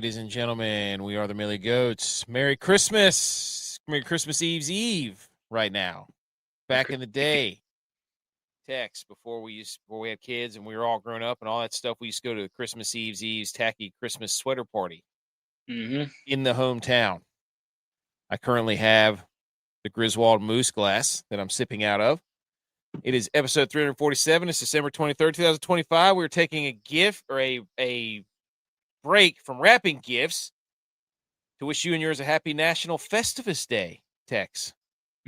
ladies and gentlemen. We are the Millie Goats. Merry Christmas. Merry Christmas Eve's Eve right now. Back in the day, Tex, before we had kids and we were all grown up and all that stuff, we used to go to the Christmas Eve's tacky Christmas sweater party in the hometown. I currently have the Griswold Moose glass that I'm sipping out of. It is episode 347. It's December 23rd, 2025. We're taking a gift or a break from wrapping gifts to wish you and yours a happy National Festivus Day, Tex.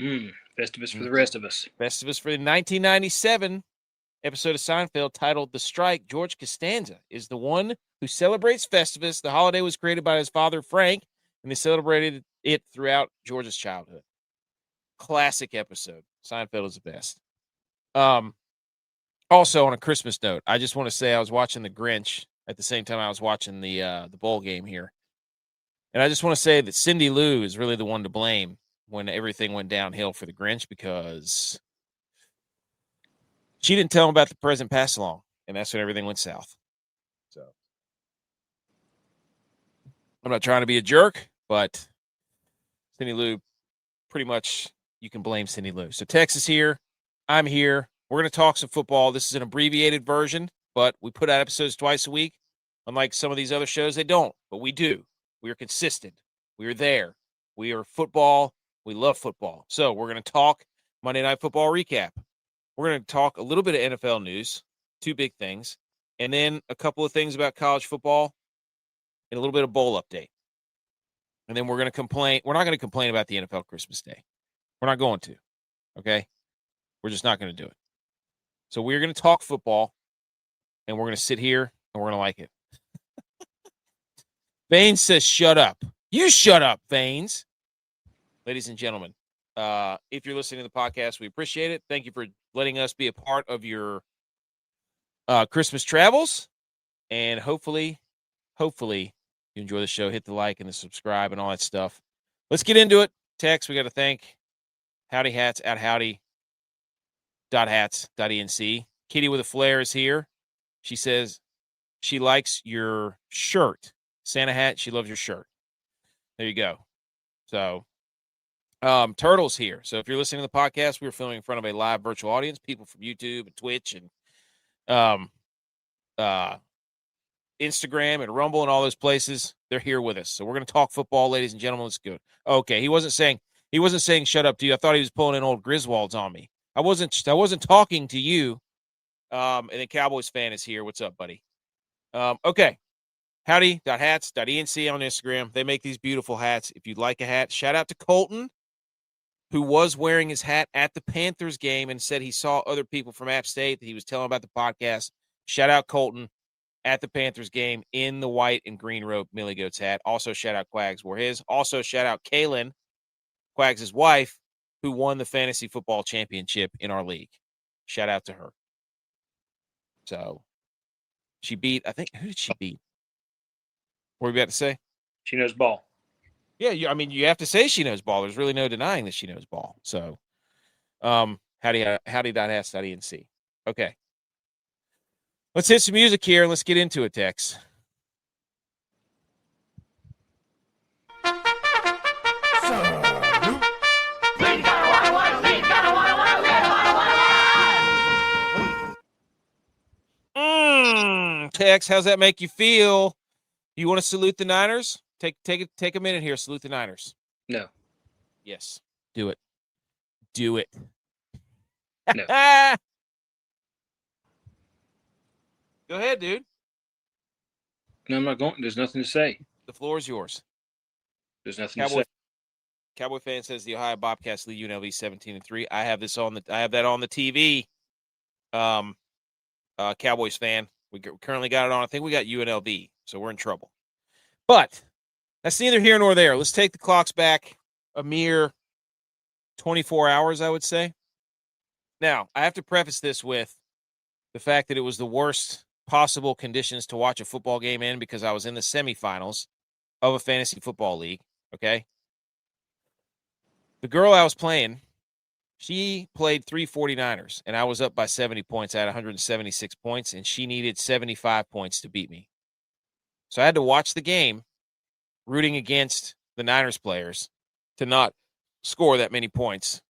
Festivus for the rest of us. Festivus for the 1997 episode of Seinfeld titled The Strike. George Costanza is the one who celebrates Festivus. The holiday was created by his father, Frank, and they celebrated it throughout George's childhood. Classic episode. Seinfeld is the best. Also, on a Christmas note, I just want to say I was watching The Grinch at the same time I was watching the bowl game here. And I just want to say that Cindy Lou is really the one to blame when everything went downhill for the Grinch, because she didn't tell him about the present pass along, and that's when everything went south. So I'm not trying to be a jerk, but Cindy Lou, pretty much you can blame Cindy Lou. So Tex is here. I'm here. We're going to talk some football. This is an abbreviated version, but we put out episodes twice a week. Unlike some of these other shows, they don't, but we do. We are consistent. We are there. We are football. We love football. So we're going to talk Monday Night Football recap. We're going to talk a little bit of NFL news, two big things, and then a couple of things about college football and a little bit of bowl update. And then we're going to complain. We're not going to complain about the NFL Christmas Day. We're not going to, okay? We're just not going to do it. So we're going to talk football, and we're going to sit here, and we're going to like it. Baines says, shut up. You shut up, Baines. Ladies and gentlemen, if you're listening to the podcast, we appreciate it. Thank you for letting us be a part of your Christmas travels. And hopefully you enjoy the show. Hit the like and the subscribe and all that stuff. Let's get into it. Tex, we got to thank Howdy Hats at howdy.hats.enc. Kitty with a flare is here. She says she likes your shirt. Santa hat, she loves your shirt. There you go. So, Turtle's here. So if you're listening to the podcast, we're filming in front of a live virtual audience, people from YouTube and Twitch and Instagram and Rumble and all those places. They're here with us. So we're going to talk football, ladies and gentlemen. Let's go. Okay, he wasn't saying shut up to you. I thought he was pulling in old Griswolds on me. I wasn't talking to you. And the Cowboys fan is here. What's up, buddy? Okay. Howdy.hats.enc on Instagram. They make these beautiful hats. If you'd like a hat, shout out to Colton, who was wearing his hat at the Panthers game and said he saw other people from App State that he was telling about the podcast. Shout out Colton at the Panthers game in the white and green robe Millie Goats hat. Also, shout out Quags wore his. Also, shout out Kaylin, Quags' wife, who won the fantasy football championship in our league. Shout out to her. So, she beat, I think, who did she beat? What were you about to say? She knows ball. Yeah, you have to say she knows ball. There's really no denying that she knows ball. So, howdy.hats.enc. Okay. Let's hit some music here and let's get into it, Tex. Tex, how's that make you feel? You want to salute the Niners? Take a minute here. Salute the Niners. No. Yes. Do it. Do it. No. Go ahead, dude. No, I'm not going. There's nothing to say. The floor is yours. There's nothing to say. Cowboy fan says the Ohio Bobcats lead UNLV 17-3. I have that on the TV. Cowboys fan. We currently got it on. I think we got UNLV, so we're in trouble. But that's neither here nor there. Let's take the clocks back a mere 24 hours, I would say. Now, I have to preface this with the fact that it was the worst possible conditions to watch a football game in because I was in the semifinals of a fantasy football league, okay? The girl I was playing, she played 3 49ers, and I was up by 70 points. I had 176 points, and she needed 75 points to beat me. So I had to watch the game rooting against the Niners players to not score that many points.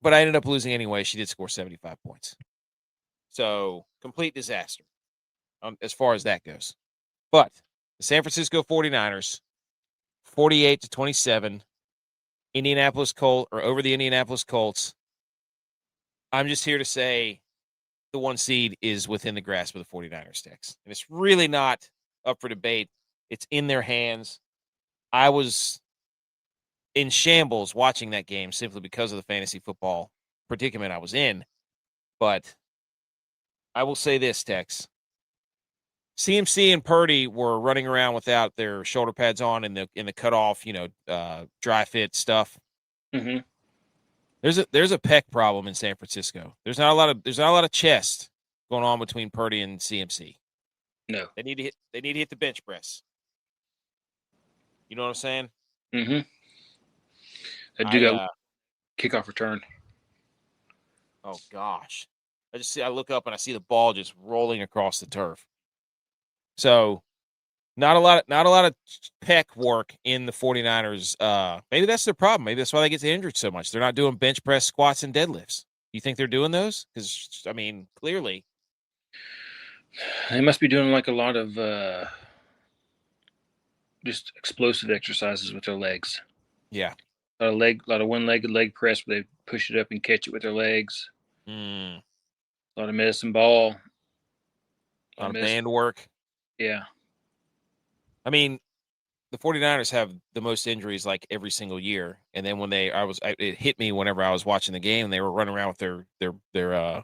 But I ended up losing anyway. She did score 75 points. So, complete disaster as far as that goes. But the San Francisco 49ers, 48-27, Indianapolis Colts, or over the Indianapolis Colts. I'm just here to say the 1 seed is within the grasp of the 49ers, Tex. And it's really not up for debate. It's in their hands. I was in shambles watching that game simply because of the fantasy football predicament I was in. But I will say this, Tex. CMC and Purdy were running around without their shoulder pads on in the cutoff, dry fit stuff. Mm-hmm. There's a pec problem in San Francisco. There's not a lot of chest going on between Purdy and CMC. No. They need to hit the bench press. You know what I'm saying? Mm-hmm. I do got kickoff return. Oh gosh. I look up and I see the ball just rolling across the turf. So not a lot of pec work in the 49ers. Maybe that's their problem. Maybe that's why they get injured so much. They're not doing bench press, squats, and deadlifts. You think they're doing those? Because, I mean, clearly. They must be doing like a lot of just explosive exercises with their legs. Yeah. A lot of one-legged leg press where they push it up and catch it with their legs. A lot of medicine ball. A lot of band work. Yeah. I mean, the 49ers have the most injuries like every single year. And then when it hit me whenever I was watching the game and they were running around with their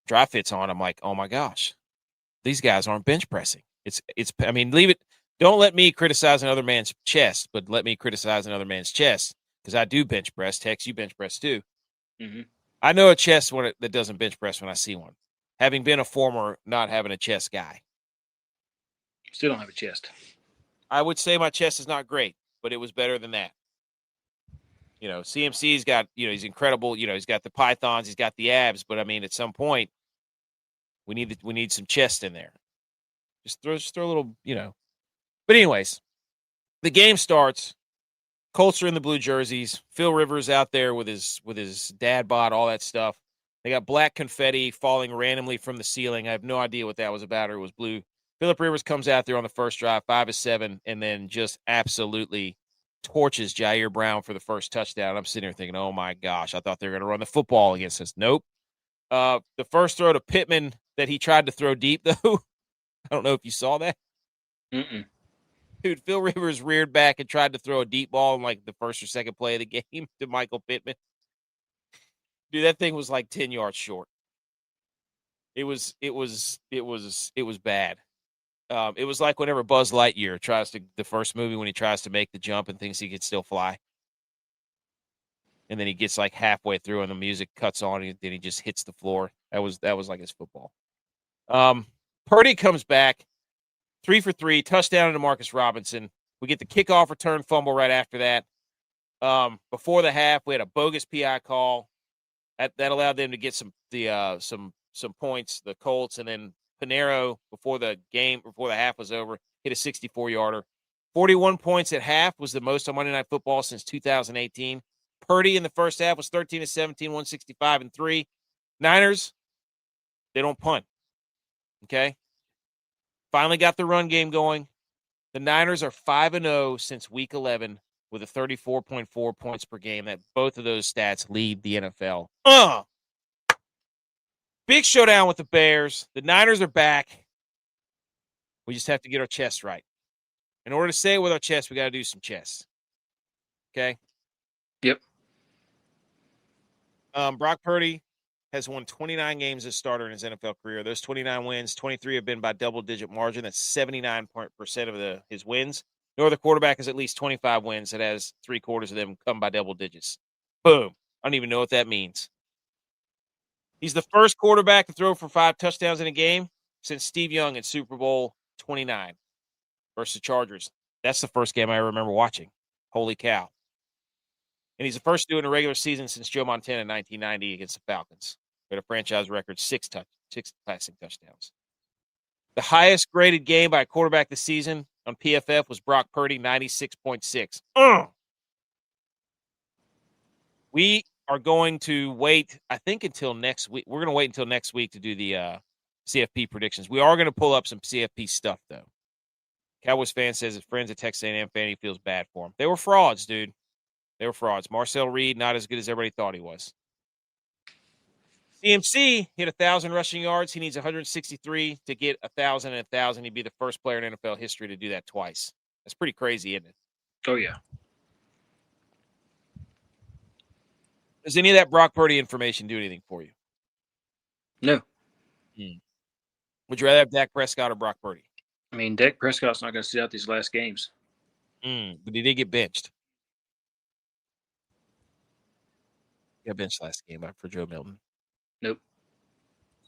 dry fits on. I'm like, oh my gosh, these guys aren't bench pressing. I mean, leave it. Don't let me criticize another man's chest, but let me criticize another man's chest because I do bench press. Tex, you bench press too. Mm-hmm. I know a chest that doesn't bench press when I see one. Having been a former not having a chest guy. Still don't have a chest. I would say my chest is not great, but it was better than that. CMC's got, he's incredible. He's got the pythons, he's got the abs, but I mean, at some point, we need some chest in there. Just throw a little, But anyways, the game starts. Colts are in the blue jerseys. Phil Rivers out there with his dad bod, all that stuff. They got black confetti falling randomly from the ceiling. I have no idea what that was about, or it was blue. Phillip Rivers comes out there on the first drive, 5-7, and then just absolutely torches Jair Brown for the first touchdown. I'm sitting here thinking, oh my gosh, I thought they were going to run the football against us. Nope. The first throw to Pittman that he tried to throw deep, though, I don't know if you saw that. Mm-mm. Dude, Phil Rivers reared back and tried to throw a deep ball in like the first or second play of the game to Michael Pittman. Dude, that thing was like 10 yards short. It was bad. It was like whenever Buzz Lightyear the first movie when he tries to make the jump and thinks he could still fly. And then he gets like halfway through and the music cuts on and then he just hits the floor. That was like his football. Purdy comes back, 3 for 3, touchdown to Marcus Robinson. We get the kickoff return fumble right after that. Before the half, we had a bogus PI call that allowed them to get some points, the Colts, and then Pinero before the half was over hit a 64-yarder. 41 points at half was the most on Monday Night Football since 2018. Purdy in the first half was 13-17, 165 and 3. Niners, they don't punt. Okay. Finally got the run game going. The Niners are 5-0 since week 11 with a 34.4 points per game. That both of those stats lead the NFL. Big showdown with the Bears. The Niners are back. We just have to get our chest right. In order to say it with our chest, we got to do some chess. Okay? Yep. Brock Purdy has won 29 games as starter in his NFL career. Those 29 wins, 23 have been by double-digit margin. That's 79% of his wins. No other quarterback has at least 25 wins that has 3/4 of them come by double digits. Boom. I don't even know what that means. He's the first quarterback to throw for 5 touchdowns in a game since Steve Young in Super Bowl 29 versus the Chargers. That's the first game I remember watching. Holy cow. And he's the first to do it in a regular season since Joe Montana in 1990 against the Falcons. We had a franchise record, 6 passing touchdowns. The highest graded game by a quarterback this season, on PFF was Brock Purdy, 96.6. We are going to wait, I think, until next week. We're going to wait until next week to do the CFP predictions. We are going to pull up some CFP stuff, though. Cowboys fan says his friends at Texas A&M fan, he feels bad for them. They were frauds, dude. They were frauds. Marcel Reed, not as good as everybody thought he was. CMC hit 1,000 rushing yards. He needs 163 to get 1,000 and 1,000. He'd be the first player in NFL history to do that twice. That's pretty crazy, isn't it? Oh, yeah. Does any of that Brock Purdy information do anything for you? No. Would you rather have Dak Prescott or Brock Purdy? I mean, Dak Prescott's not going to sit out these last games. But he did get benched. He got benched last game for Joe Milton. Nope.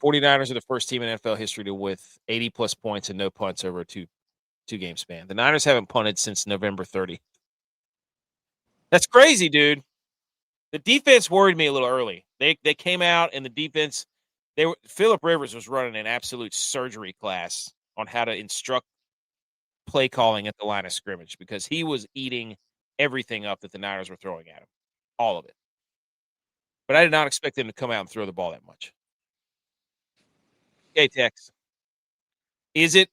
49ers are the first team in NFL history to with 80-plus points and no punts over a two-game span. The Niners haven't punted since November 30th. That's crazy, dude. The defense worried me a little early. They came out, and the defense, Phillip Rivers was running an absolute surgery class on how to instruct play calling at the line of scrimmage because he was eating everything up that the Niners were throwing at him, all of it. But I did not expect them to come out and throw the ball that much. Okay, Tex. Is it?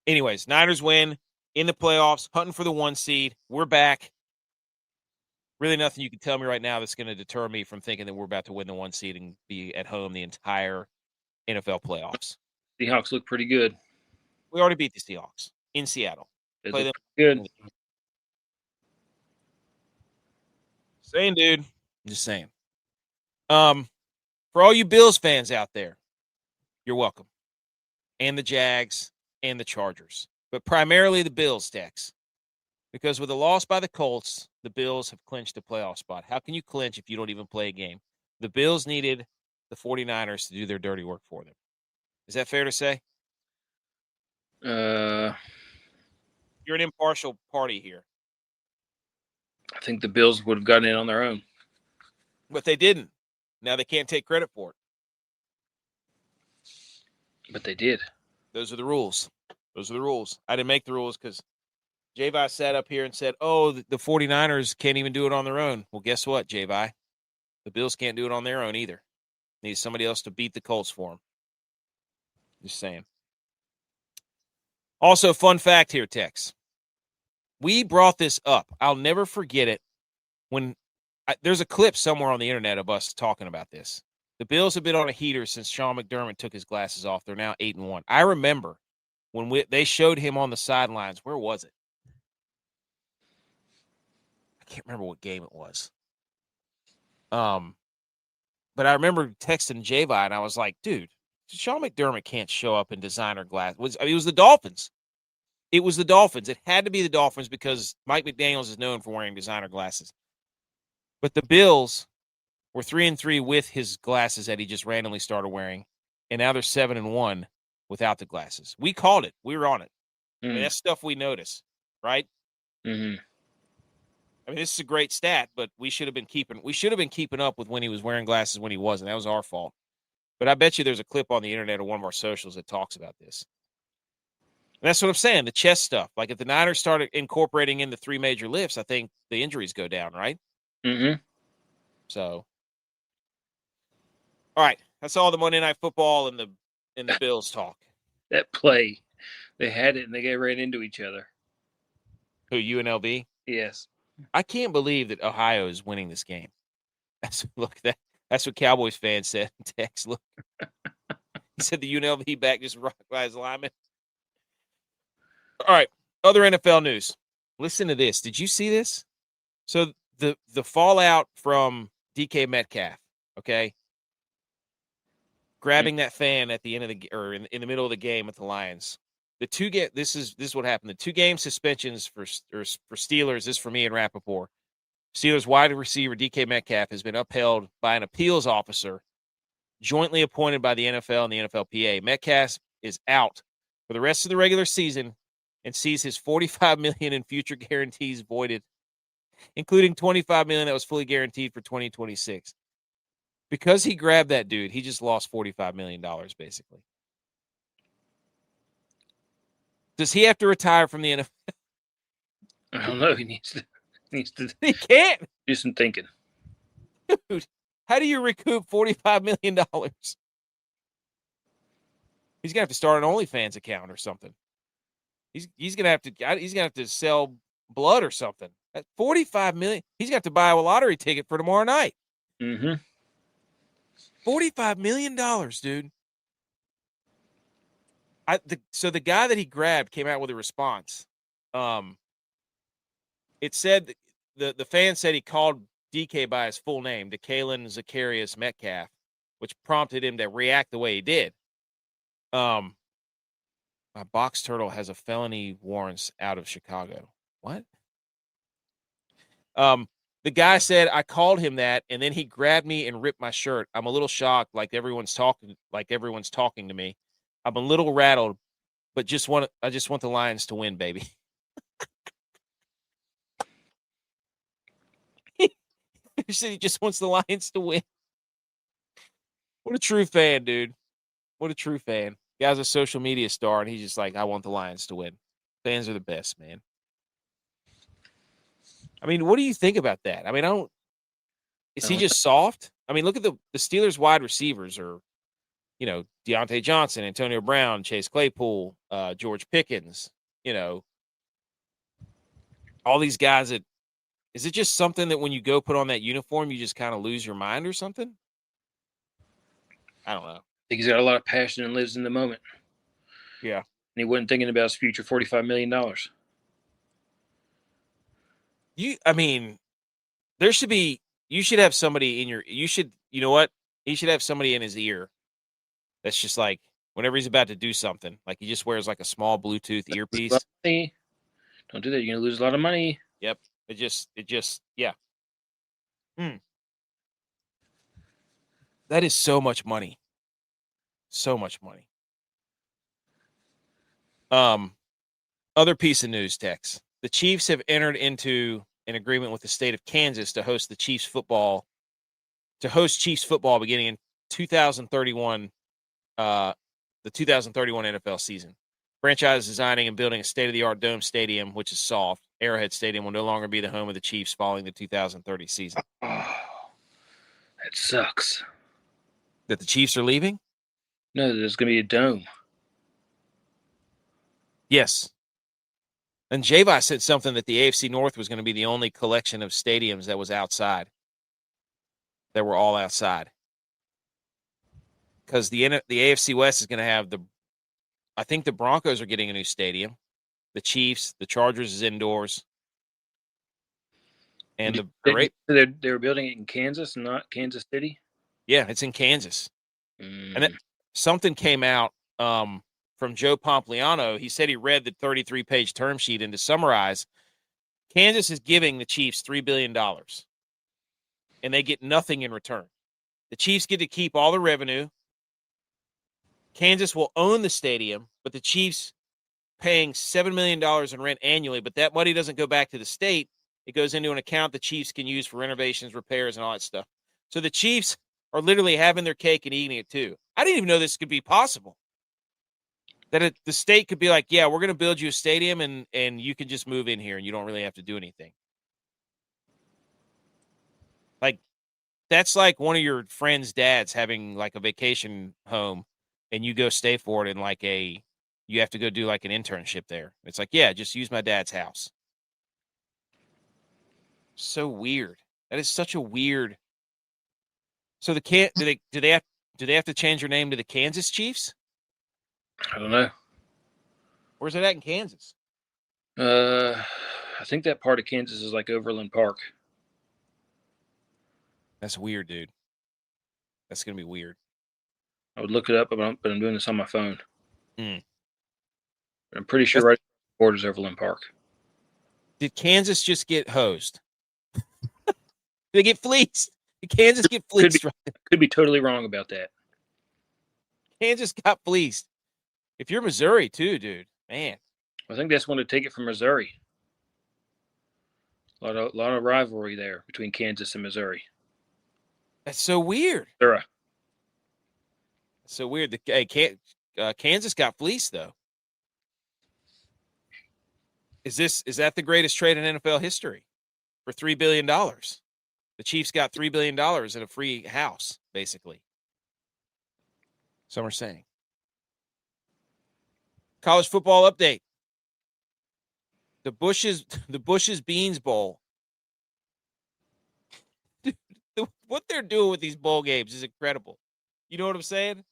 Anyways, Niners win in the playoffs, hunting for the 1 seed. We're back. Really nothing you can tell me right now that's going to deter me from thinking that we're about to win the 1 seed and be at home the entire NFL playoffs. Seahawks look pretty good. We already beat the Seahawks in Seattle. They Play look them good. Saying, dude. I'm just saying. For all you Bills fans out there, you're welcome. And the Jags and the Chargers. But primarily the Bills, Tex. Because with a loss by the Colts, the Bills have clinched a playoff spot. How can you clinch if you don't even play a game? The Bills needed the 49ers to do their dirty work for them. Is that fair to say? You're an impartial party here. I think the Bills would have gotten in on their own. But they didn't. Now they can't take credit for it. But they did. Those are the rules. Those are the rules. I didn't make the rules because J-Vi sat up here and said, oh, the 49ers can't even do it on their own. Well, guess what, J-Vi? The Bills can't do it on their own either. Need somebody else to beat the Colts for them. Just saying. Also, fun fact here, Tex. We brought this up. I'll never forget it. There's a clip somewhere on the internet of us talking about this. The Bills have been on a heater since Sean McDermott took his glasses off. They're now 8-1. I remember when they showed him on the sidelines. Where was it? I can't remember what game it was. But I remember texting J-Vi, and I was like, dude, Sean McDermott can't show up in designer glasses. It was the Dolphins. It was the Dolphins. It had to be the Dolphins because Mike McDaniels is known for wearing designer glasses. But the Bills were 3-3 with his glasses that he just randomly started wearing, and now they're 7-1 without the glasses. We called it. We were on it. I mean, that's stuff we notice, right? Mm-hmm. I mean, this is a great stat, but we should have been keeping up with when he was wearing glasses when he wasn't. That was our fault. But I bet you there's a clip on the internet or one of our socials that talks about this. And that's what I'm saying, the chest stuff. Like if the Niners started incorporating in the 3 major lifts, I think the injuries go down, right? Mm-hmm. So, all right, that's all the Monday Night Football and the Bills talk. That play, they had it and they ran into each other. Who, UNLV? Yes. I can't believe that Ohio is winning this game. That's what Cowboys fans said. Tex, look. He said the UNLV back just rocked by his lineman. All right, other NFL news. Listen to this. Did you see this? So the fallout from DK Metcalf, okay? Grabbing that fan at the end of in the middle of the game with the Lions. This is what happened. The 2-game suspensions for Steelers. This is for me and Rappaport. Steelers wide receiver DK Metcalf has been upheld by an appeals officer jointly appointed by the NFL and the NFLPA. Metcalf is out for the rest of the regular season and sees his $45 million in future guarantees voided, including $25 million that was fully guaranteed for 2026. Because he grabbed that dude, he just lost $45 million, basically. Does he have to retire from the NFL? I don't know. He needs to He can't. do some thinking. Dude, how do you recoup $45 million? He's gonna have to start an OnlyFans account or something. He's gonna have to sell blood or something. At $45 million, he's got to buy a lottery ticket for tomorrow night. Mm-hmm. $45 million, dude. So the guy that he grabbed came out with a response. It said the fan said he called DK by his full name, DeKalen Zacharias Metcalf, which prompted him to react the way he did. My box turtle has a felony warrants out of Chicago. What? The guy said I called him that, and then he grabbed me and ripped my shirt. I'm a little shocked, like everyone's talking to me. I'm a little rattled, but I just want the Lions to win, baby. He said he just wants the Lions to win. What a true fan, dude. What a true fan. Guy's a social media star, and he's just like, I want the Lions to win. Fans are the best, man. I mean, what do you think about that? I mean, is he just soft? I mean, look at the Steelers wide receivers are, Deontay Johnson, Antonio Brown, Chase Claypool, George Pickens, all these guys that, is it just something that when you go put on that uniform, you just kind of lose your mind or something? I don't know. I think he's got a lot of passion and lives in the moment. Yeah. And he wasn't thinking about his future $45 million. You should have somebody you know what? He should have somebody in his ear that's just like, whenever he's about to do something, like he just wears like a small Bluetooth earpiece. Don't do that. You're going to lose a lot of money. Yep. It just, yeah. That is so much money. So much money. Other piece of news, Tex. The Chiefs have entered into an agreement with the state of Kansas to host Chiefs football beginning in 2031, the 2031 NFL season. Franchise is designing and building a state-of-the-art dome stadium, which is soft. Arrowhead Stadium will no longer be the home of the Chiefs following the 2030 season. Oh, that sucks. That the Chiefs are leaving? No, there's going to be a dome. Yes. And Javi said something that the AFC North was going to be the only collection of stadiums that was outside. That were all outside. Because the AFC West is going to have I think the Broncos are getting a new stadium. The Chiefs, the Chargers is indoors. And they were building it in Kansas, not Kansas City? Yeah, it's in Kansas. And something came out from Joe Pompliano. He said he read the 33-page term sheet, and to summarize, Kansas is giving the Chiefs $3 billion, and they get nothing in return. The Chiefs get to keep all the revenue. Kansas will own the stadium, but the Chiefs paying $7 million in rent annually, but that money doesn't go back to the state. It goes into an account the Chiefs can use for renovations, repairs, and all that stuff. So the Chiefs are literally having their cake and eating it too. I didn't even know this could be possible. That the state could be like, yeah, we're going to build you a stadium and you can just move in here and you don't really have to do anything. Like, that's like one of your friend's dads having like a vacation home and you go stay for it in like you have to go do like an internship there. It's like, yeah, just use my dad's house. So weird. That is such a weird. So do they have to change their name to the Kansas Chiefs? I don't know. Where's it at in Kansas? I think that part of Kansas is like Overland Park. That's weird, dude. That's gonna be weird. I would look it up, but I'm doing this on my phone. I'm pretty sure right borders Overland Park. Did Kansas just get hosed? They get fleeced. Did Kansas get fleeced? Could be totally wrong about that. Kansas got fleeced. If you're Missouri too, dude, man. I think that's one to take it from Missouri. A lot of rivalry there between Kansas and Missouri. That's so weird. Sure. So weird. Kansas got fleeced though. Is that the greatest trade in NFL history for $3 billion? The Chiefs got $3 billion in a free house, basically. Some are saying. College football update. The Bush's Beans Bowl. What they're doing with these bowl games is incredible. You know what I'm saying?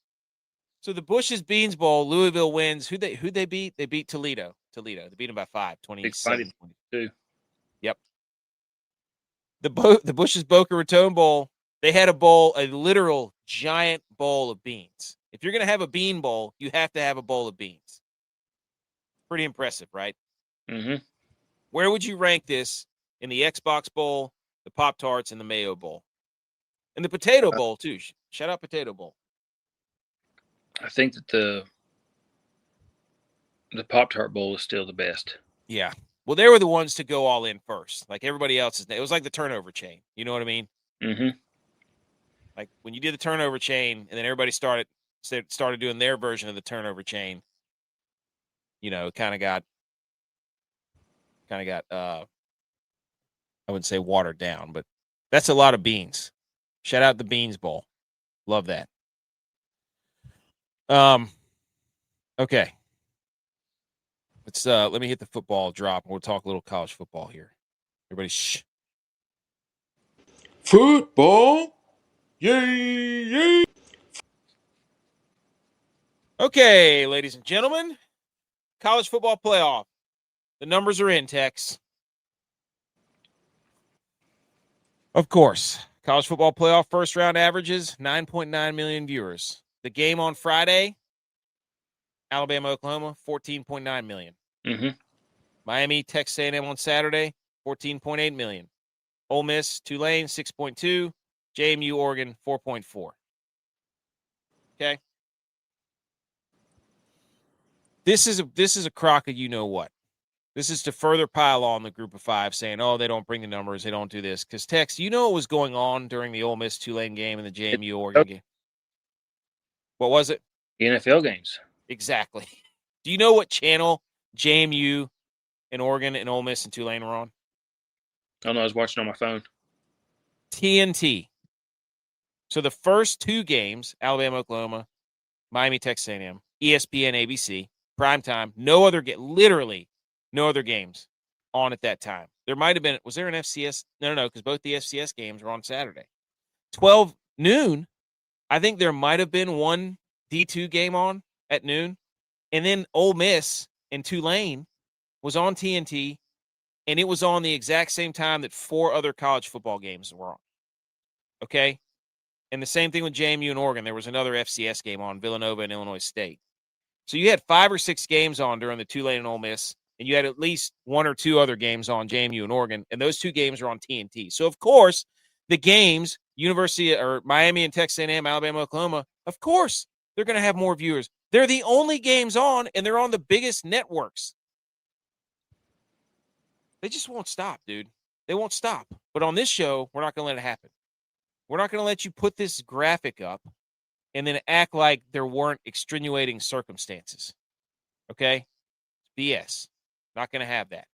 So the Bush's Beans Bowl, Louisville wins. Who'd they beat? They beat Toledo. They beat them by 5, 27. Yep. The Bush's Boca Raton Bowl, they had a literal giant bowl of beans. If you're going to have a bean bowl, you have to have a bowl of beans. Pretty impressive, right? Mm-hmm. Where would you rank this in the Xbox Bowl, the Pop-Tarts, and the Mayo Bowl? And the Potato Bowl, too. Shout out Potato Bowl. I think that the Pop-Tart Bowl is still the best. Yeah. Well, they were the ones to go all in first. Like everybody else, it was like the turnover chain. You know what I mean? Mm-hmm. Like when you did the turnover chain, and then everybody started doing their version of the turnover chain. You know, kind of got. I wouldn't say watered down, but that's a lot of beans. Shout out the Beans Bowl. Love that. Okay. Let me hit the football drop and we'll talk a little college football here. Everybody shh. Football. Yay, yay. Okay, ladies and gentlemen. College football playoff. The numbers are in, Tex. Of course. College football playoff first round averages, 9.9 million viewers. The game on Friday, Alabama, Oklahoma, 14.9 million. Mm-hmm. Miami, Texas A&M on Saturday, 14.8 million. Ole Miss, Tulane, 6.2. JMU, Oregon, 4.4. Okay. This is a crock of you know what. This is to further pile on the group of five saying, oh, they don't bring the numbers, they don't do this. Because, Tex, you know what was going on during the Ole Miss Tulane game and the JMU Oregon game? What was it? The NFL games. Exactly. Do you know what channel JMU and Oregon and Ole Miss and Tulane were on? I don't know. I was watching on my phone. TNT. So the first two games, Alabama, Oklahoma, Miami, Texas A&M, ESPN, ABC, primetime, literally no other games on at that time. There might have been, was there an FCS? No, because both the FCS games were on Saturday. 12 noon, I think there might have been one D2 game on at noon. And then Ole Miss and Tulane was on TNT, and it was on the exact same time that 4 other college football games were on. Okay? And the same thing with JMU and Oregon. There was another FCS game on, Villanova and Illinois State. So you had 5 or 6 games on during the Tulane and Ole Miss, and you had at least 1 or 2 other games on JMU and Oregon, and those 2 games are on TNT. So, of course, the games, University or Miami and Texas A&M, Alabama, Oklahoma, of course, they're going to have more viewers. They're the only games on, and they're on the biggest networks. They just won't stop, dude. They won't stop. But on this show, we're not going to let it happen. We're not going to let you put this graphic up and then act like there weren't extenuating circumstances. Okay? BS. Not going to have that.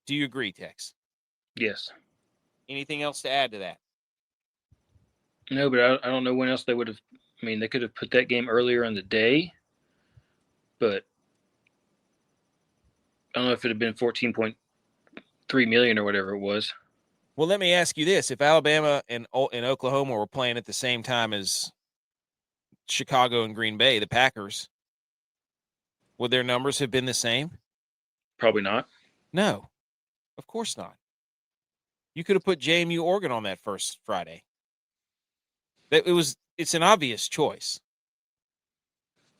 Do you agree, Tex? Yes. Anything else to add to that? No, but I don't know when else they would have. I mean, they could have put that game earlier in the day, but I don't know if it had been 14.3 million or whatever it was. Well, let me ask you this. If Alabama and Oklahoma were playing at the same time as Chicago and Green Bay, the Packers, would their numbers have been the same? Probably not. No, of course not. You could have put JMU Oregon on that first Friday. It's an obvious choice.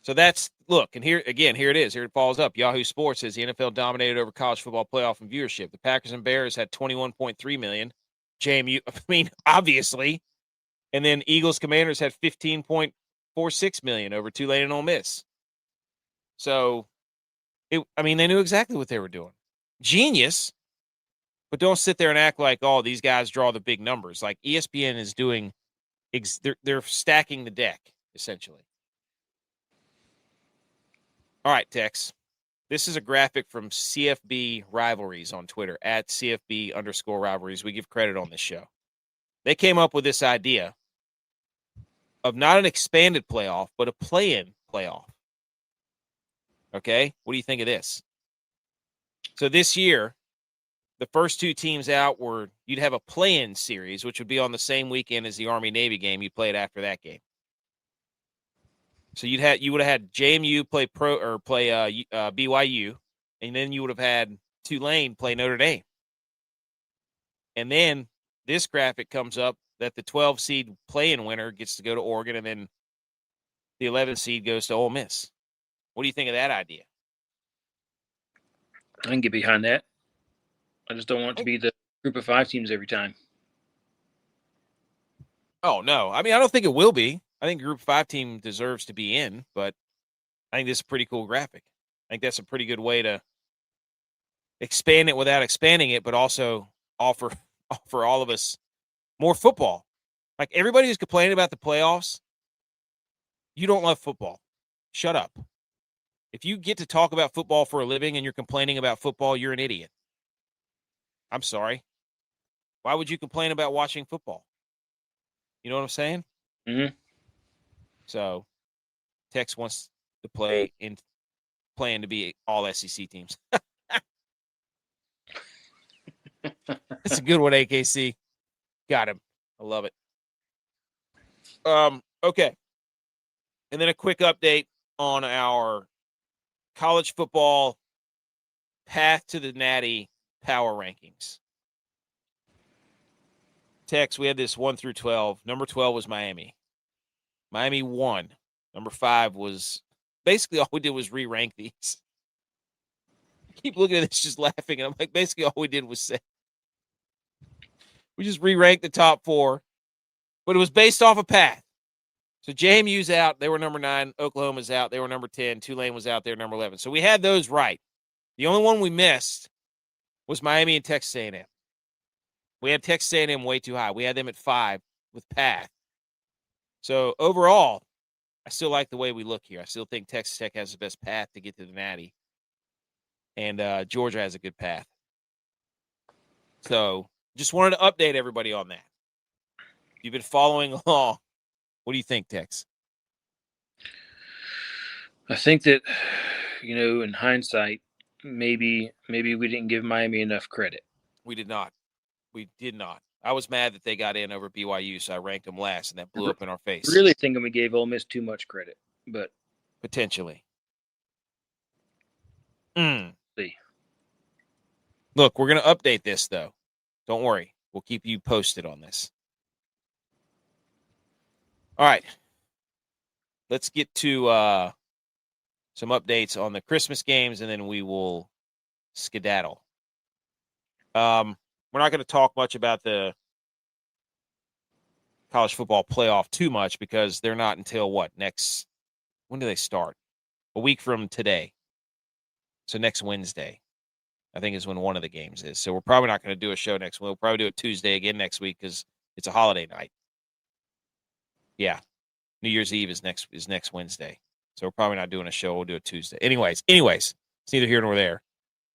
So and here it is. Here it follows up. Yahoo Sports says the NFL dominated over college football playoff and viewership. The Packers and Bears had 21.3 million. JMU, obviously. And then Eagles Commanders had 15.46 million over Tulane and Ole Miss. So, they knew exactly what they were doing. Genius, but don't sit there and act like, oh, these guys draw the big numbers. Like ESPN is doing, they're stacking the deck, essentially. All right, Tex. This is a graphic from CFB Rivalries on Twitter, at CFB_rivalries. We give credit on this show. They came up with this idea of not an expanded playoff, but a play-in playoff. Okay? What do you think of this? So this year, the first two teams out you'd have a play-in series, which would be on the same weekend as the Army-Navy game. You'd play it after that game. So you would have had JMU play BYU, and then you would have had Tulane play Notre Dame. And then this graphic comes up that the 12 seed play-in winner gets to go to Oregon, and then the 11 seed goes to Ole Miss. What do you think of that idea? I can get behind that. I just don't want it to be the group of 5 teams every time. Oh, no. I mean, I don't think it will be. I think Group 5 team deserves to be in, but I think this is a pretty cool graphic. I think that's a pretty good way to expand it without expanding it, but also offer all of us more football. Like, everybody who's complaining about the playoffs, you don't love football. Shut up. If you get to talk about football for a living and you're complaining about football, you're an idiot. I'm sorry. Why would you complain about watching football? You know what I'm saying? Mm-hmm. So, Tex wants to plan to be all SEC teams. That's a good one, AKC. Got him. I love it. Okay. And then a quick update on our college football path to the Natty power rankings. Tex, we had this 1 through 12. Number 12 was Miami. Miami won. Number 5 was basically all we did was re-rank these. I keep looking at this just laughing, and I'm like, basically all we did was say we just re-ranked the top 4, but it was based off a path. So JMU's out. They were number 9. Oklahoma's out. They were number 10. Tulane was out there, number 11. So we had those right. The only one we missed was Miami and Texas A&M. We had Texas A&M way too high. We had them at 5 with path. So overall, I still like the way we look here. I still think Texas Tech has the best path to get to the Natty. And Georgia has a good path. So just wanted to update everybody on that. If you've been following along, what do you think, Tex? I think that, in hindsight, maybe we didn't give Miami enough credit. We did not. I was mad that they got in over BYU, so I ranked them last, and that blew up in our face. Really thinking we gave Ole Miss too much credit, but potentially. See. Look, we're going to update this, though. Don't worry. We'll keep you posted on this. All right. Let's get to some updates on the Christmas games, and then we will skedaddle. We're not going to talk much about the college football playoff too much because they're not until when do they start? A week from today. So next Wednesday, I think, is when one of the games is. So we're probably not going to do a show next week. We'll probably do it Tuesday again next week because it's a holiday night. Yeah. New Year's Eve is next Wednesday. So we're probably not doing a show. We'll do it Tuesday. Anyways, it's neither here nor there.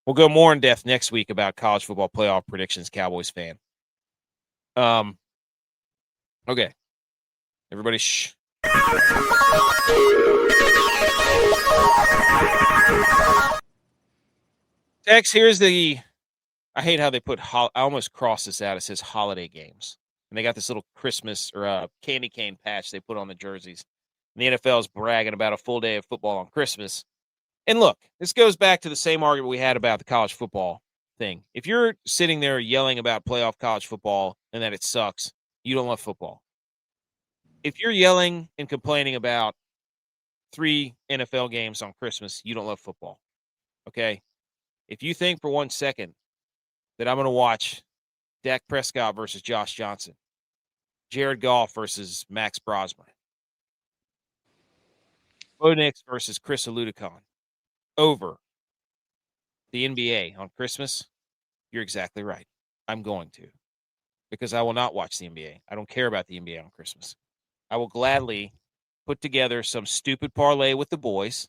We'll go more in depth next week about college football playoff predictions, Cowboys fan. Okay. Everybody shh. Tex, here's I hate how they put, I almost crossed this out. It says holiday games. And they got this little Christmas or candy cane patch they put on the jerseys. And the NFL is bragging about a full day of football on Christmas. And look, this goes back to the same argument we had about the college football thing. If you're sitting there yelling about playoff college football and that it sucks, you don't love football. If you're yelling and complaining about 3 NFL games on Christmas, you don't love football. Okay? If you think for 1 second that I'm going to watch Dak Prescott versus Josh Johnson, Jared Goff versus Max Brosman, Bo Nix versus Chris Aludicon over the NBA on Christmas, you're exactly right. I'm going to. Because I will not watch the NBA. I don't care about the NBA on Christmas. I will gladly put together some stupid parlay with the boys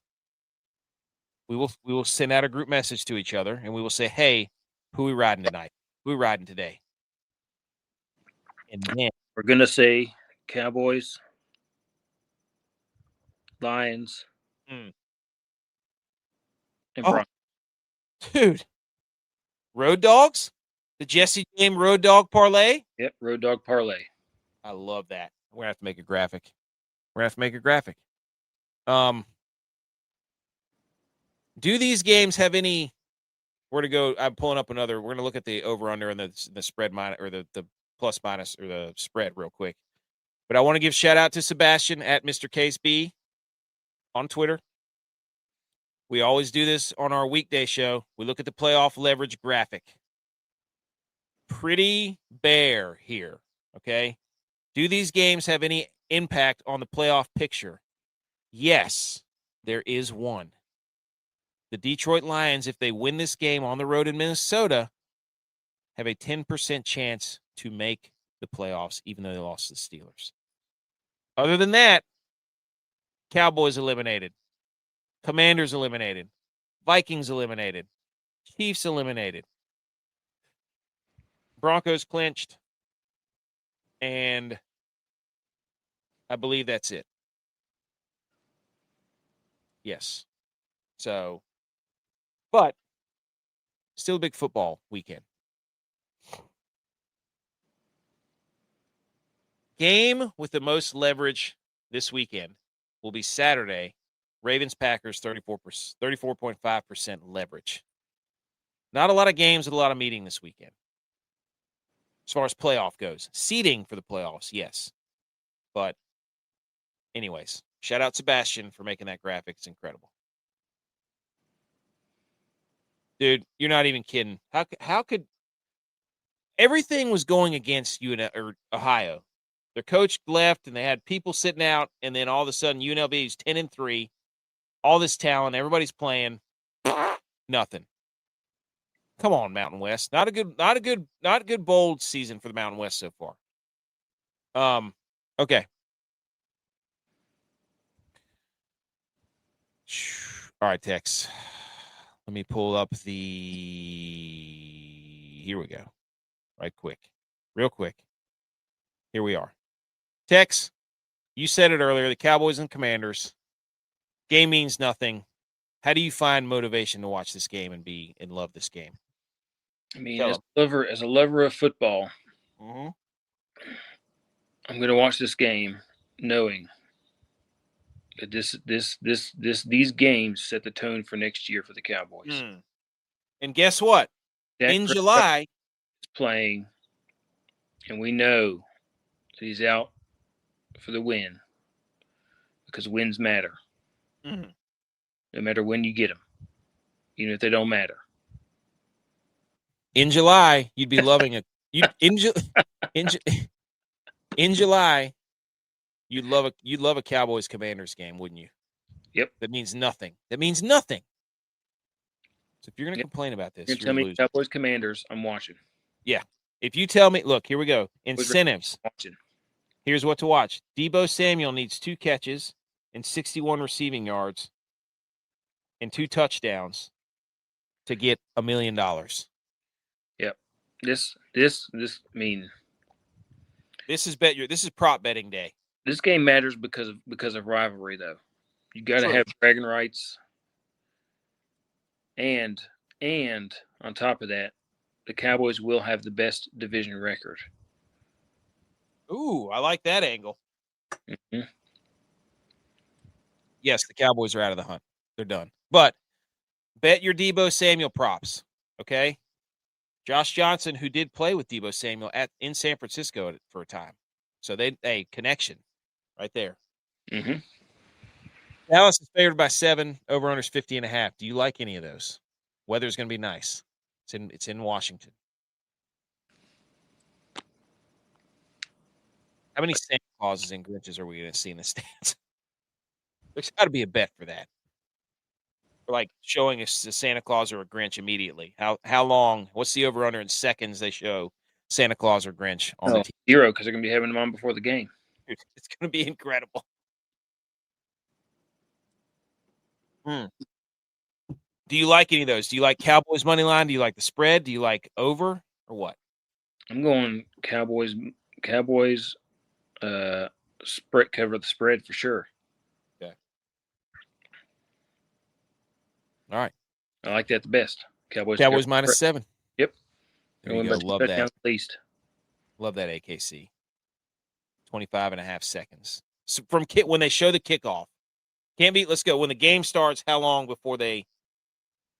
We will send out a group message to each other, and we will say, "Hey, who we riding tonight? Who we riding today?" And then We're gonna say Cowboys, Lions, Mm. and Oh. Broncos. dude, Road Dogs, the Jesse James Road Dog Parlay. Yep, Road Dog Parlay. I love that. We're gonna have to make a graphic. Do these games have any? We're to go. I'm pulling up another. We're gonna look at the over under and the spread minus or the plus minus or the spread real quick. But I want to give shout out to Sebastian at Mr. Case B on Twitter. We always do this on our weekday show. We look at the playoff leverage graphic. Pretty bare here. Okay. Do these games have any impact on the playoff picture? Yes, there is one. The Detroit Lions, if they win this game on the road in Minnesota, have a 10% chance to make the playoffs, even though they lost to the Steelers. Other than that, Cowboys eliminated. Commanders eliminated. Vikings eliminated. Chiefs eliminated. Broncos clinched. And I believe that's it. Yes. So, but still a big football weekend. Game with the most leverage this weekend will be Saturday. Ravens-Packers 34.5% leverage. Not a lot of games with a lot of meeting this weekend. As far as playoff goes. Seeding for the playoffs, yes. But anyways, shout out Sebastian for making that graphic. It's incredible. Dude, you're not even kidding. How could everything was going against or Ohio? Their coach left, and they had people sitting out, and then all of a sudden UNLV is 10-3. All this talent, everybody's playing. Nothing. Come on, Mountain West. Not a good bold season for the Mountain West so far. Okay. All right, Tex. Let me pull up here we go. Real quick. Here we are. Tex, you said it earlier, the Cowboys and Commanders. Game means nothing. How do you find motivation to watch this game and love this game? I mean, as a lover of football, I'm going to watch this game knowing that these games set the tone for next year for the Cowboys. And guess what? In July, he's playing, and we know that he's out for the win because wins matter. No matter when you get them, even if they don't matter. In July, you'd be loving it. In July, you'd love a Cowboys Commanders game, wouldn't you? Yep. That means nothing. So if you're going to complain about this, you're tell me Cowboys Commanders, I'm watching. Yeah. If you tell me, look, here we go. Incentives. Here's what to watch. Deebo Samuel needs 2 catches and 61 receiving yards and 2 touchdowns to get $1 million. Yep. This is prop betting day. This game matters because of rivalry, though. You got to have bragging rights, and on top of that, the Cowboys will have the best division record. Ooh, I like that angle. Yes, the Cowboys are out of the hunt. They're done. But bet your Deebo Samuel props, okay? Josh Johnson, who did play with Deebo Samuel in San Francisco for a time. So connection right there. Dallas is favored by 7, over-unders 50.5. Do you like any of those? Weather's going to be nice. It's in Washington. How many Santa Clauses and Grinches are we going to see in the stands? There's got to be a bet for that. For like showing us a Santa Claus or a Grinch immediately. How long? What's the over-under in seconds they show Santa Claus or Grinch on the TV? 0, because they're going to be having them on before the game. Dude, it's going to be incredible. Do you like any of those? Do you like Cowboys money line? Do you like the spread? Do you like over or what? I'm going Cowboys. Cowboys. Spread cover the spread for sure. Okay. All right. I like that the best. Cowboys -7. Yep. There you go. Love that. At least. Love that AKC. 25.5 seconds. So from when they show the kickoff. Can't be. Let's go. When the game starts, how long before they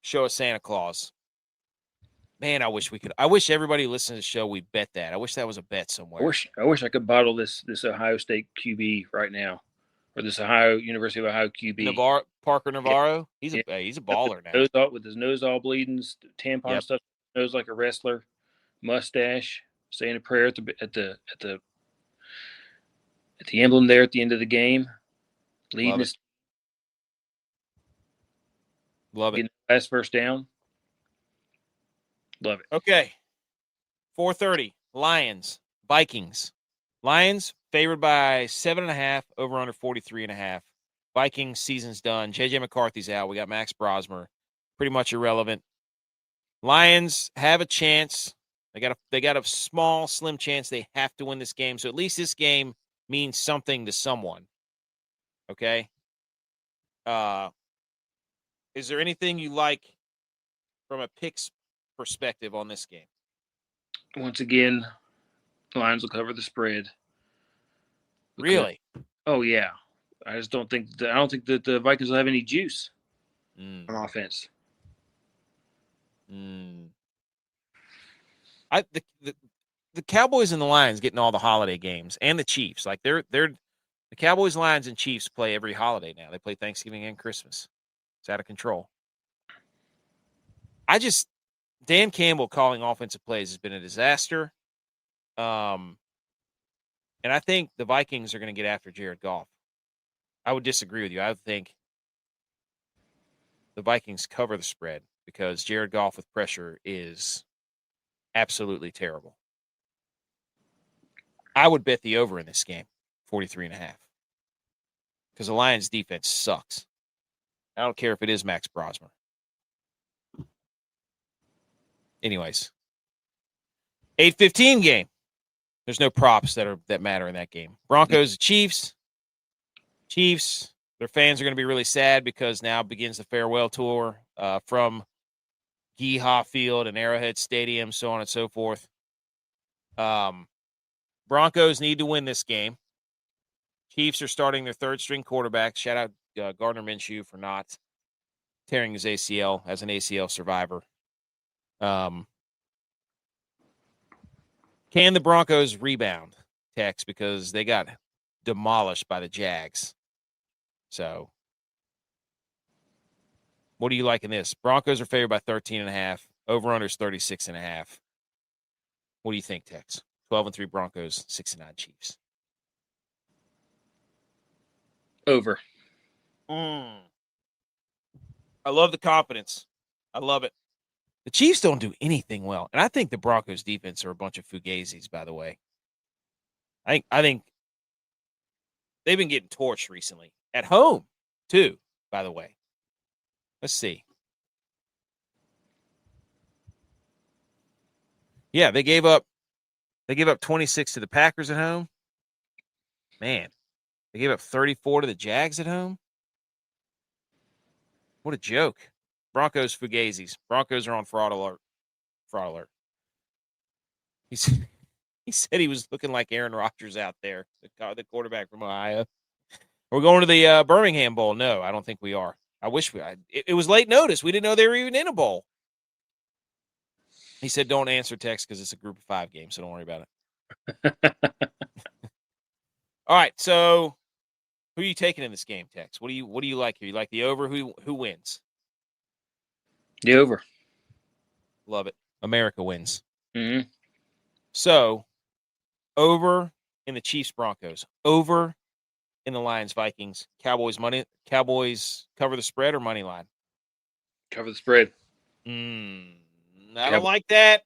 show a Santa Claus? Man, I wish we could. I wish everybody listening to the show, we bet that. I wish that was a bet somewhere. I wish I could bottle this Ohio State QB right now, or this University of Ohio QB. Parker Navarro. Yeah. He's a baller now. With his nose all bleeding, tampon stuff, nose like a wrestler, mustache, saying a prayer at the emblem there at the end of the game, leading us. Love it. Last first down. Love it. Okay. 4:30. Lions. Vikings. Lions favored by 7.5, over under 43.5. Vikings season's done. JJ McCarthy's out. We got Max Brosmer. Pretty much irrelevant. Lions have a chance. They got a small, slim chance they have to win this game. So at least this game means something to someone. Okay? Is there anything you like from a picks perspective on this game? Once again, Lions will cover the spread. Really? Oh yeah. I just don't think that the Vikings will have any juice on offense. The Cowboys and the Lions getting all the holiday games, and the Chiefs. Like they're the Cowboys, Lions, and Chiefs play every holiday now. They play Thanksgiving and Christmas. It's out of control. Dan Campbell calling offensive plays has been a disaster. And I think the Vikings are going to get after Jared Goff. I would disagree with you. I would think the Vikings cover the spread because Jared Goff with pressure is absolutely terrible. I would bet the over in this game, 43.5. Because the Lions defense sucks. I don't care if it is Max Brosmer. Anyways, 8:15 game. There's no props that matter in that game. Broncos, Chiefs. Chiefs, their fans are going to be really sad because now begins the farewell tour from Gee-Haw Field and Arrowhead Stadium, so on and so forth. Broncos need to win this game. Chiefs are starting their third-string quarterback. Shout out Gardner Minshew for not tearing his ACL as an ACL survivor. Can the Broncos rebound, Tex? Because they got demolished by the Jags. So, what do you like in this? Broncos are favored by 13.5. Over-under is 36.5. What do you think, Tex? 12-3 Broncos, 6-9 Chiefs. Over. I love the confidence. I love it. The Chiefs don't do anything well, and I think the Broncos defense are a bunch of fugazis, by the way. I think they've been getting torched recently. At home, too, by the way. Let's see. Yeah, they gave up 26 to the Packers at home. Man, they gave up 34 to the Jags at home. What a joke. Broncos fugazis. Broncos are on fraud alert. Fraud alert. He said he was looking like Aaron Rodgers out there, the quarterback from Ohio. We're going to the Birmingham Bowl. No, I don't think we are. I wish it was late notice. We didn't know they were even in a bowl. He said, don't answer text because it's a group of 5 game, so don't worry about it. All right, so who are you taking in this game, Tex? What do you like here? You like the over? Who wins? The over. Love it. America wins. Mm-hmm. So, over in the Chiefs Broncos. Over in the Lions Vikings. Cowboys cover the spread or money line? Cover the spread. I don't like that.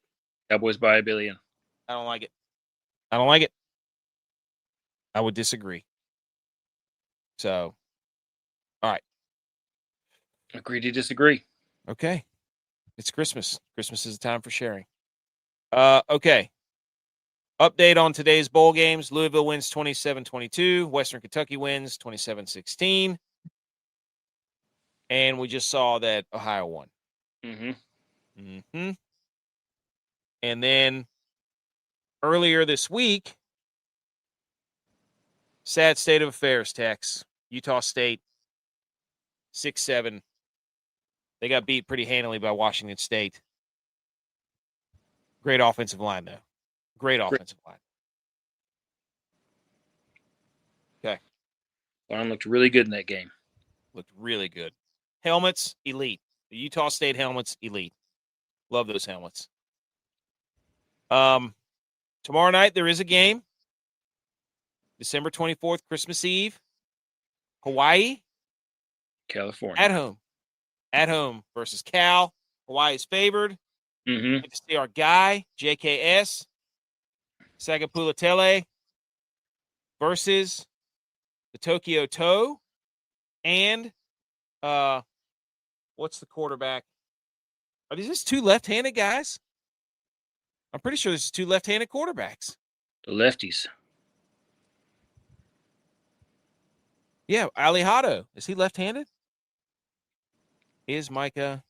Cowboys by $1 billion. I don't like it. I would disagree. So, all right. Agree to disagree. Okay. It's Christmas. Christmas is the time for sharing. Okay. Update on today's bowl games. Louisville wins 27-22. Western Kentucky wins 27-16. And we just saw that Ohio won. And then earlier this week, sad state of affairs, Tex. Utah State, 6-7. They got beat pretty handily by Washington State. Great offensive line, though. Great offensive line. Okay. Line looked really good in that game. Looked really good. Helmets, elite. The Utah State helmets, elite. Love those helmets. Tomorrow night, there is a game. December 24th, Christmas Eve. Hawaii. California. At home. At home versus Cal. Hawaii is favored. Get to see our guy, JKS. Sagapulatele versus the Tokyo Toe. And what's the quarterback? Are these just two left-handed guys? I'm pretty sure this is two left-handed quarterbacks. The lefties. Yeah, Alihado. Is he left-handed? Is Micah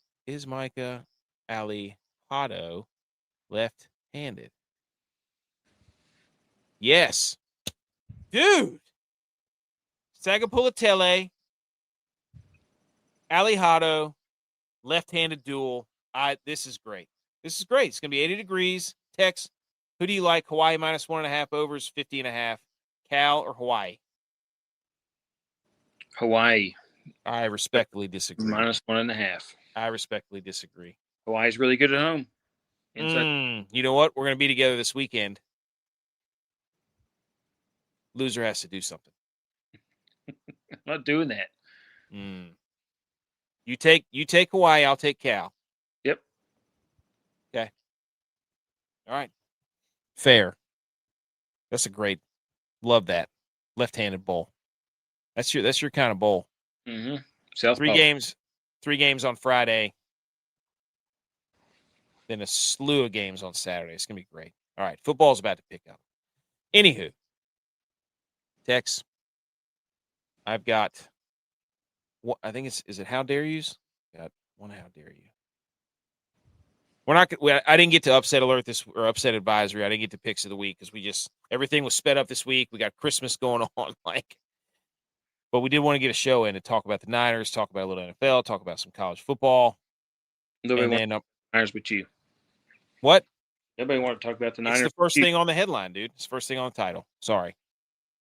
Alihado left-handed? Yes. Dude. Sagapulatele, Alihado, left-handed duel. This is great. This is great. It's going to be 80 degrees. Tex, who do you like? Hawaii minus 1.5 overs, 50.5. Cal or Hawaii? Hawaii. I respectfully disagree. Minus 1.5. I respectfully disagree. Hawaii's really good at home. You know what? We're going to be together this weekend. Loser has to do something. I'm not doing that. You take Hawaii, I'll take Cal. Yep. Okay. All right. Fair. That's a great. Love that. Left-handed bowl. That's your kind of bowl. Three games on Friday. Then a slew of games on Saturday. It's gonna be great. All right. Football's about to pick up. Anywho. Tex. I've got what I think is it How Dare Yous? Got one How Dare You. I didn't get to upset alert or upset advisory. I didn't get to picks of the week because everything was sped up this week. We got Christmas going on, but we did want to get a show in to talk about the Niners, talk about a little NFL, talk about some college football. Nobody wants the Niners but you. What? Nobody want to talk about the Niners. It's the first thing on the headline, dude. It's the first thing on the title. Sorry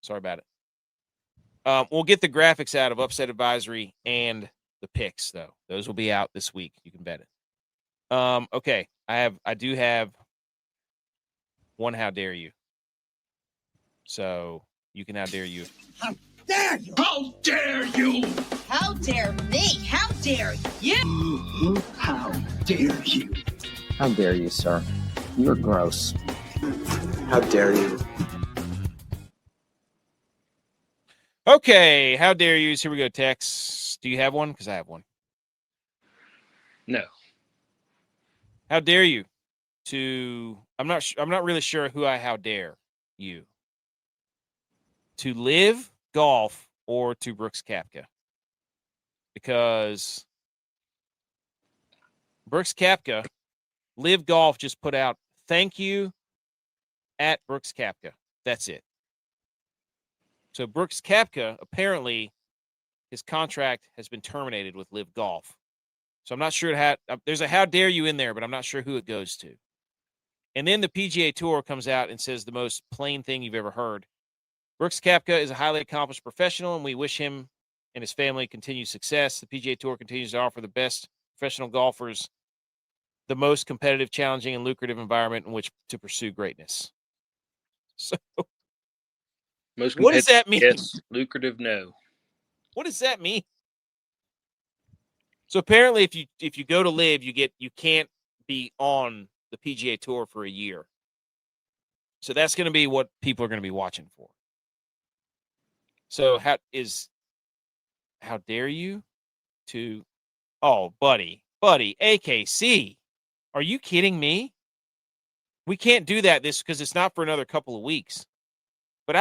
about it. We'll get the graphics out of upset advisory and the picks, though. Those will be out this week. You can bet it. Okay. I do have one How Dare You. So you can How Dare You. How dare you? How dare you? How dare me? How dare you? How dare you? How dare you, sir? You're gross. How dare you? Okay, How Dare You? Here we go, Tex. Do you have one? Because I have one. No. How dare you I'm not really sure who I how dare you to live golf or to Brooks Koepka, because Brooks Koepka, Live Golf just put out thank you at Brooks Koepka. That's it. So Brooks Koepka, apparently his contract has been terminated with Live Golf. So I'm not sure there's a how dare you in there, but I'm not sure who it goes to. And then the PGA Tour comes out and says the most plain thing you've ever heard. Brooks Koepka is a highly accomplished professional, and we wish him and his family continued success. The PGA Tour continues to offer the best professional golfers the most competitive, challenging, and lucrative environment in which to pursue greatness. So what does that mean? Yes, lucrative, no. What does that mean? So apparently if you go to Live, you can't be on the PGA Tour for a year. So that's going to be what people are going to be watching for. So how dare you to, oh, buddy, Buddy, AKC, are you kidding me? We can't do that because it's not for another couple of weeks. But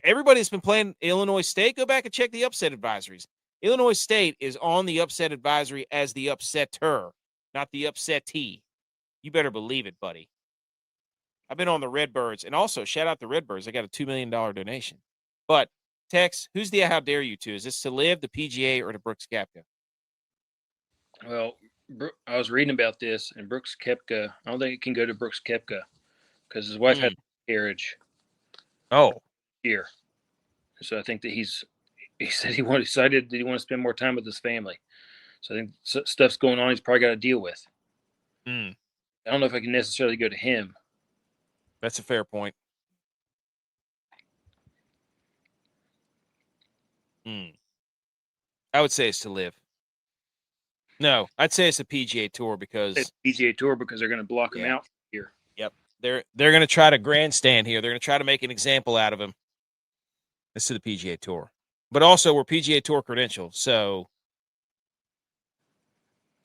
everybody's been playing Illinois State. Go back and check the upset advisories. Illinois State is on the upset advisory as the upsetter, not the upsettee. You better believe it, buddy. I've been on the Redbirds. And also, shout out the Redbirds. I got a $2 million donation. But, Tex, who's the how dare you to? Is this to live, the PGA, or the Brooks Koepka? Well, I was reading about this, and Brooks Koepka, I don't think it can go to Brooks Koepka because his wife had a miscarriage. Oh. Here. So I think that he said he decided that he wanted to spend more time with his family. So I think stuff's going on he's probably got to deal with. I don't know if I can necessarily go to him. That's a fair point. I would say it's to live. No, I'd say it's a PGA Tour because it's PGA Tour because they're going to block him out here. Yep, they're going to try to grandstand here. They're going to try to make an example out of him. It's to the PGA Tour, but also we're PGA Tour credentialed, so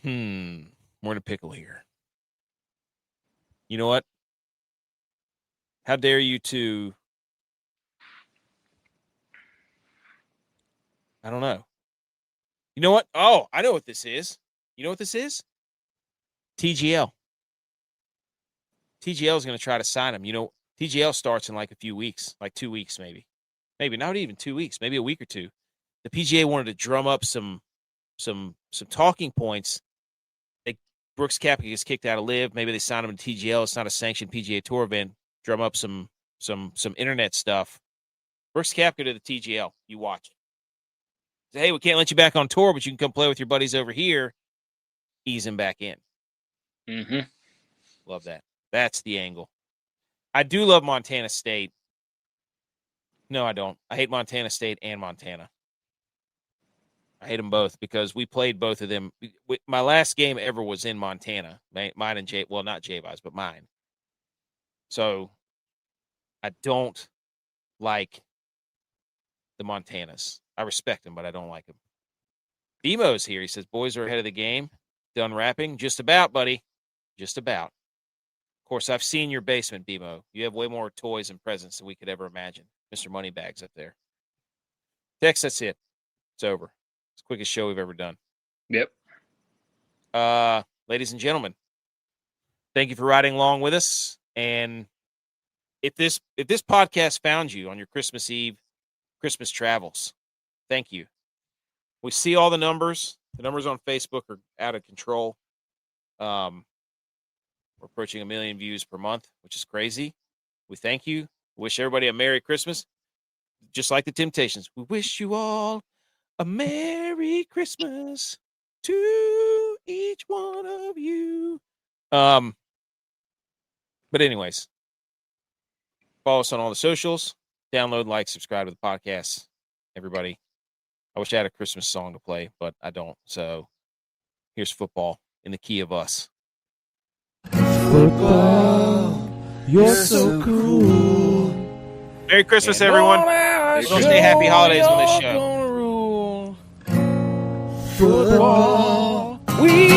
we're in a pickle here. You know what? How dare you to? I don't know. You know what? Oh, I know what this is. You know what this is? TGL. TGL is going to try to sign him. You know, TGL starts in like a few weeks, like 2 weeks maybe. Maybe not even 2 weeks, maybe a week or two. The PGA wanted to drum up some talking points. Brooks Koepka gets kicked out of LIV. Maybe they sign him to TGL. It's not a sanctioned PGA Tour event. Drum up some internet stuff. Brooks Koepka to the TGL. You watch. Say, hey, we can't let you back on tour, but you can come play with your buddies over here. Ease him back in. Love that. That's the angle. I do love Montana State. No, I don't. I hate Montana State and Montana. I hate them both because we played both of them. My last game ever was in Montana. Mine and Jay, well, not J-Boz, but mine. So I don't like the Montanas. I respect them, but I don't like them. BMO's here. He says, boys are ahead of the game. Done rapping? Just about, buddy. Just about. Of course, I've seen your basement, BMO. You have way more toys and presents than we could ever imagine. Mr. Moneybags up there. Tex, that's it. It's over. It's the quickest show we've ever done. Yep. Ladies and gentlemen, thank you for riding along with us. And if this podcast found you on your Christmas Eve, Christmas travels, thank you. We see all the numbers. The numbers on Facebook are out of control. We're approaching 1 million views per month, which is crazy. We thank you. Wish everybody a Merry Christmas. Just like the Temptations. We wish you all a Merry Christmas to each one of you. But anyways, follow us on all the socials. Download, like, subscribe to the podcast. Everybody. I wish I had a Christmas song to play, but I don't. So here's football in the key of us. Football, you're so cool. Merry Christmas, everyone. We're going to stay happy holidays on this show. Football, we